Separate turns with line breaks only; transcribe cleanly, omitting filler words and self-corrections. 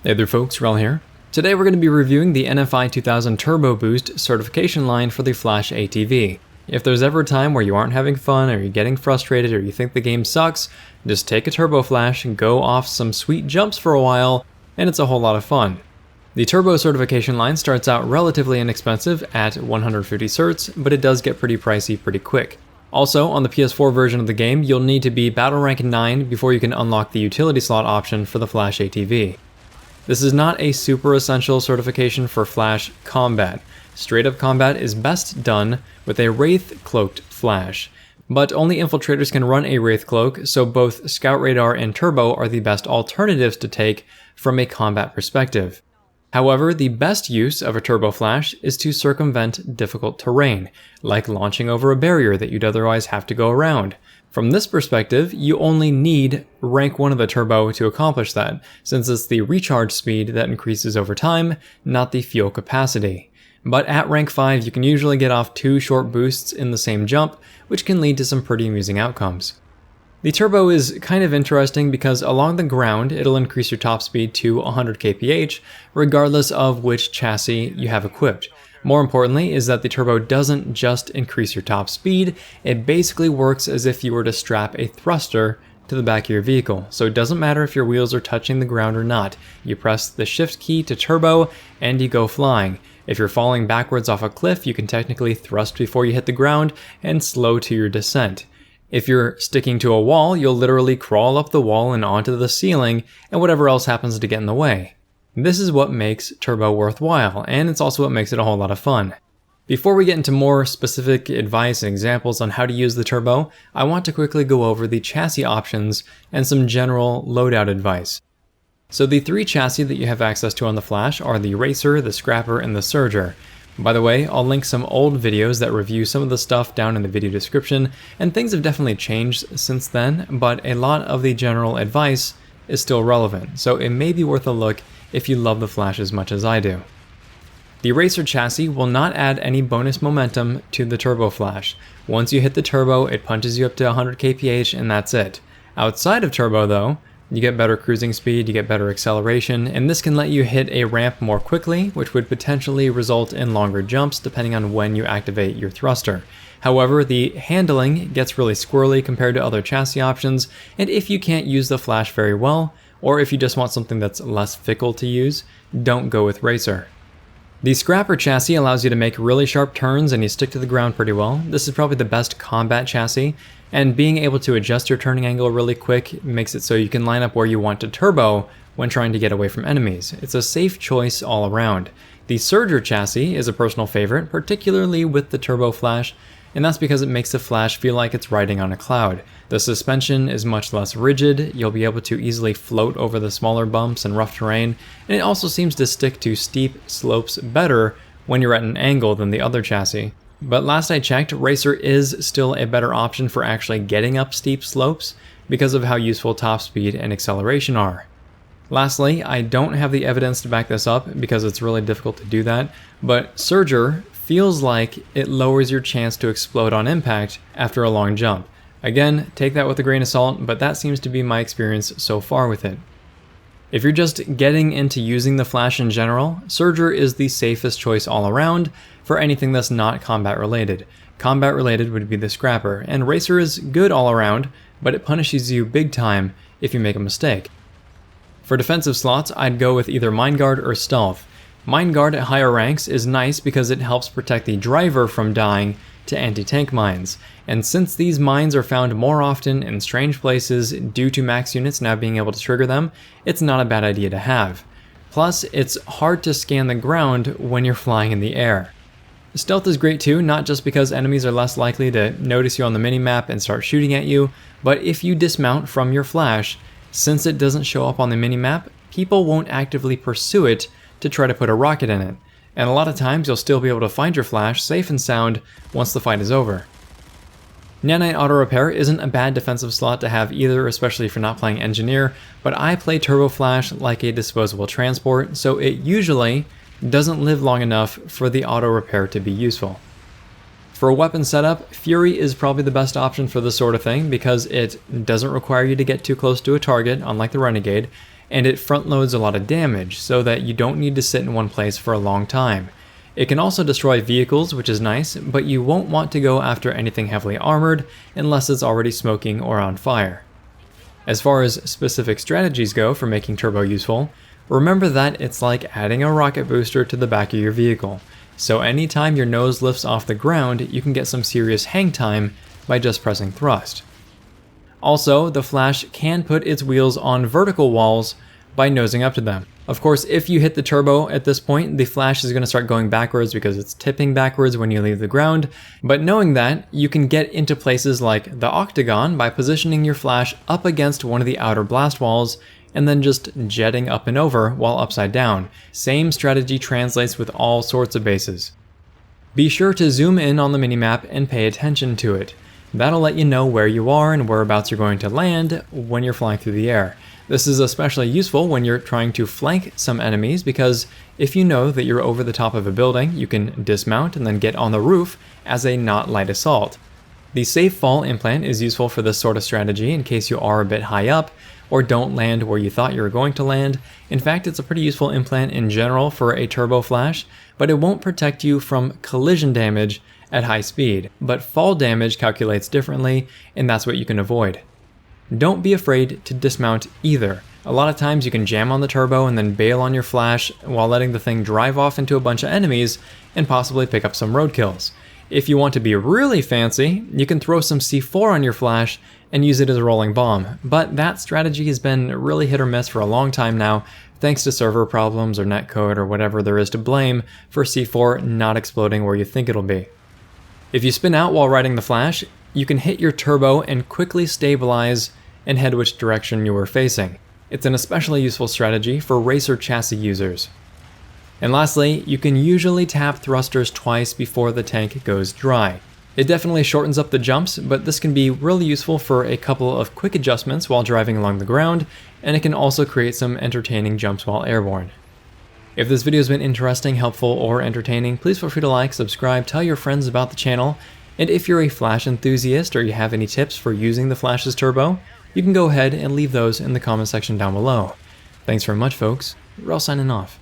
Hey there folks, Wrel here. Today we're going to be reviewing the NFI-2000 Turbo Boost certification line for the Flash ATV. If there's ever a time where you aren't having fun, or you're getting frustrated, or you think the game sucks, just take a Turbo Flash and go off some sweet jumps for a while, and it's a whole lot of fun. The Turbo certification line starts out relatively inexpensive at 150 certs, but it does get pretty pricey pretty quick. Also, on the PS4 version of the game, you'll need to be battle rank 9 before you can unlock the utility slot option for the Flash ATV. This is not a super essential certification for Flash combat. Straight up combat is best done with a Wraith cloaked Flash, but only infiltrators can run a Wraith cloak, so both Scout Radar and Turbo are the best alternatives to take from a combat perspective. However, the best use of a Turbo Flash is to circumvent difficult terrain, like launching over a barrier that you'd otherwise have to go around. From this perspective, you only need rank 1 of the Turbo to accomplish that, since it's the recharge speed that increases over time, not the fuel capacity. But at rank 5, you can usually get off 2 short boosts in the same jump, which can lead to some pretty amusing outcomes. The Turbo is kind of interesting because along the ground, it'll increase your top speed to 100 kph, regardless of which chassis you have equipped. More importantly is that the Turbo doesn't just increase your top speed, it basically works as if you were to strap a thruster to the back of your vehicle. So it doesn't matter if your wheels are touching the ground or not. You press the shift key to turbo and you go flying. If you're falling backwards off a cliff, you can technically thrust before you hit the ground and slow to your descent. If you're sticking to a wall, you'll literally crawl up the wall and onto the ceiling and whatever else happens to get in the way. This is what makes Turbo worthwhile, and it's also what makes it a whole lot of fun. Before we get into more specific advice and examples on how to use the Turbo, I want to quickly go over the chassis options and some general loadout advice. So the 3 chassis that you have access to on the Flash are the Racer, the Scrapper, and the Surger. By the way, I'll link some old videos that review some of the stuff down in the video description, and things have definitely changed since then, but a lot of the general advice is still relevant, so it may be worth a look if you love the Flash as much as I do. The Racer chassis will not add any bonus momentum to the Turbo Flash. Once you hit the Turbo, it punches you up to 100 kph and that's it. Outside of Turbo though, you get better cruising speed, you get better acceleration, and this can let you hit a ramp more quickly, which would potentially result in longer jumps depending on when you activate your thruster. However, the handling gets really squirrely compared to other chassis options, and if you can't use the Flash very well, or if you just want something that's less fickle to use, don't go with Racer. The Scrapper chassis allows you to make really sharp turns and you stick to the ground pretty well. This is probably the best combat chassis, and being able to adjust your turning angle really quick makes it so you can line up where you want to turbo when trying to get away from enemies. It's a safe choice all around. The Surger chassis is a personal favorite, particularly with the Turbo Flash, and that's because it makes the Flash feel like it's riding on a cloud. The suspension is much less rigid, you'll be able to easily float over the smaller bumps and rough terrain, and it also seems to stick to steep slopes better when you're at an angle than the other chassis. But last I checked, Racer is still a better option for actually getting up steep slopes because of how useful top speed and acceleration are. Lastly, I don't have the evidence to back this up because it's really difficult to do that, but Surger feels like it lowers your chance to explode on impact after a long jump. Again, take that with a grain of salt, but that seems to be my experience so far with it. If you're just getting into using the Flash in general, Surger is the safest choice all around for anything that's not combat related. Combat related would be the Scrapper, and Racer is good all around, but it punishes you big time if you make a mistake. For defensive slots, I'd go with either Mine Guard or Stealth. Mine Guard at higher ranks is nice because it helps protect the driver from dying to anti-tank mines, and since these mines are found more often in strange places due to max units now being able to trigger them, it's not a bad idea to have. Plus, it's hard to scan the ground when you're flying in the air. Stealth is great too, not just because enemies are less likely to notice you on the minimap and start shooting at you, but if you dismount from your Flash, since it doesn't show up on the minimap, people won't actively pursue it to try to put a rocket in it, and a lot of times you'll still be able to find your Flash safe and sound once the fight is over. Nanite Auto Repair isn't a bad defensive slot to have either, especially if you're not playing Engineer, but I play Turbo Flash like a disposable transport, so it usually doesn't live long enough for the auto repair to be useful. For a weapon setup, Fury is probably the best option for this sort of thing because it doesn't require you to get too close to a target, unlike the Renegade, and it front loads a lot of damage so that you don't need to sit in one place for a long time. It can also destroy vehicles, which is nice, but you won't want to go after anything heavily armored unless it's already smoking or on fire. As far as specific strategies go for making turbo useful, remember that it's like adding a rocket booster to the back of your vehicle. So anytime your nose lifts off the ground, you can get some serious hang time by just pressing thrust. Also, the Flash can put its wheels on vertical walls by nosing up to them. Of course, if you hit the turbo at this point, the Flash is going to start going backwards because it's tipping backwards when you leave the ground, but knowing that, you can get into places like the Octagon by positioning your Flash up against one of the outer blast walls and then just jetting up and over while upside down. Same strategy translates with all sorts of bases. Be sure to zoom in on the minimap and pay attention to it. That'll let you know where you are and whereabouts you're going to land when you're flying through the air. This is especially useful when you're trying to flank some enemies because if you know that you're over the top of a building, you can dismount and then get on the roof as a not light assault. The safe fall implant is useful for this sort of strategy in case you are a bit high up or don't land where you thought you were going to land. In fact, it's a pretty useful implant in general for a turbo Flash, but it won't protect you from collision damage at high speed. But fall damage calculates differently, and that's what you can avoid. Don't be afraid to dismount either. A lot of times you can jam on the turbo and then bail on your Flash while letting the thing drive off into a bunch of enemies and possibly pick up some roadkills. If you want to be really fancy, you can throw some C4 on your Flash and use it as a rolling bomb, but that strategy has been really hit or miss for a long time now, thanks to server problems or netcode or whatever there is to blame for C4 not exploding where you think it'll be. If you spin out while riding the Flash, you can hit your turbo and quickly stabilize and head which direction you were facing. It's an especially useful strategy for racer chassis users. And lastly, you can usually tap thrusters twice before the tank goes dry. It definitely shortens up the jumps, but this can be really useful for a couple of quick adjustments while driving along the ground, and it can also create some entertaining jumps while airborne. If this video has been interesting, helpful, or entertaining, please feel free to like, subscribe, tell your friends about the channel, and if you're a Flash enthusiast or you have any tips for using the Flash's turbo, you can go ahead and leave those in the comment section down below. Thanks very much, folks. Wrel signing off.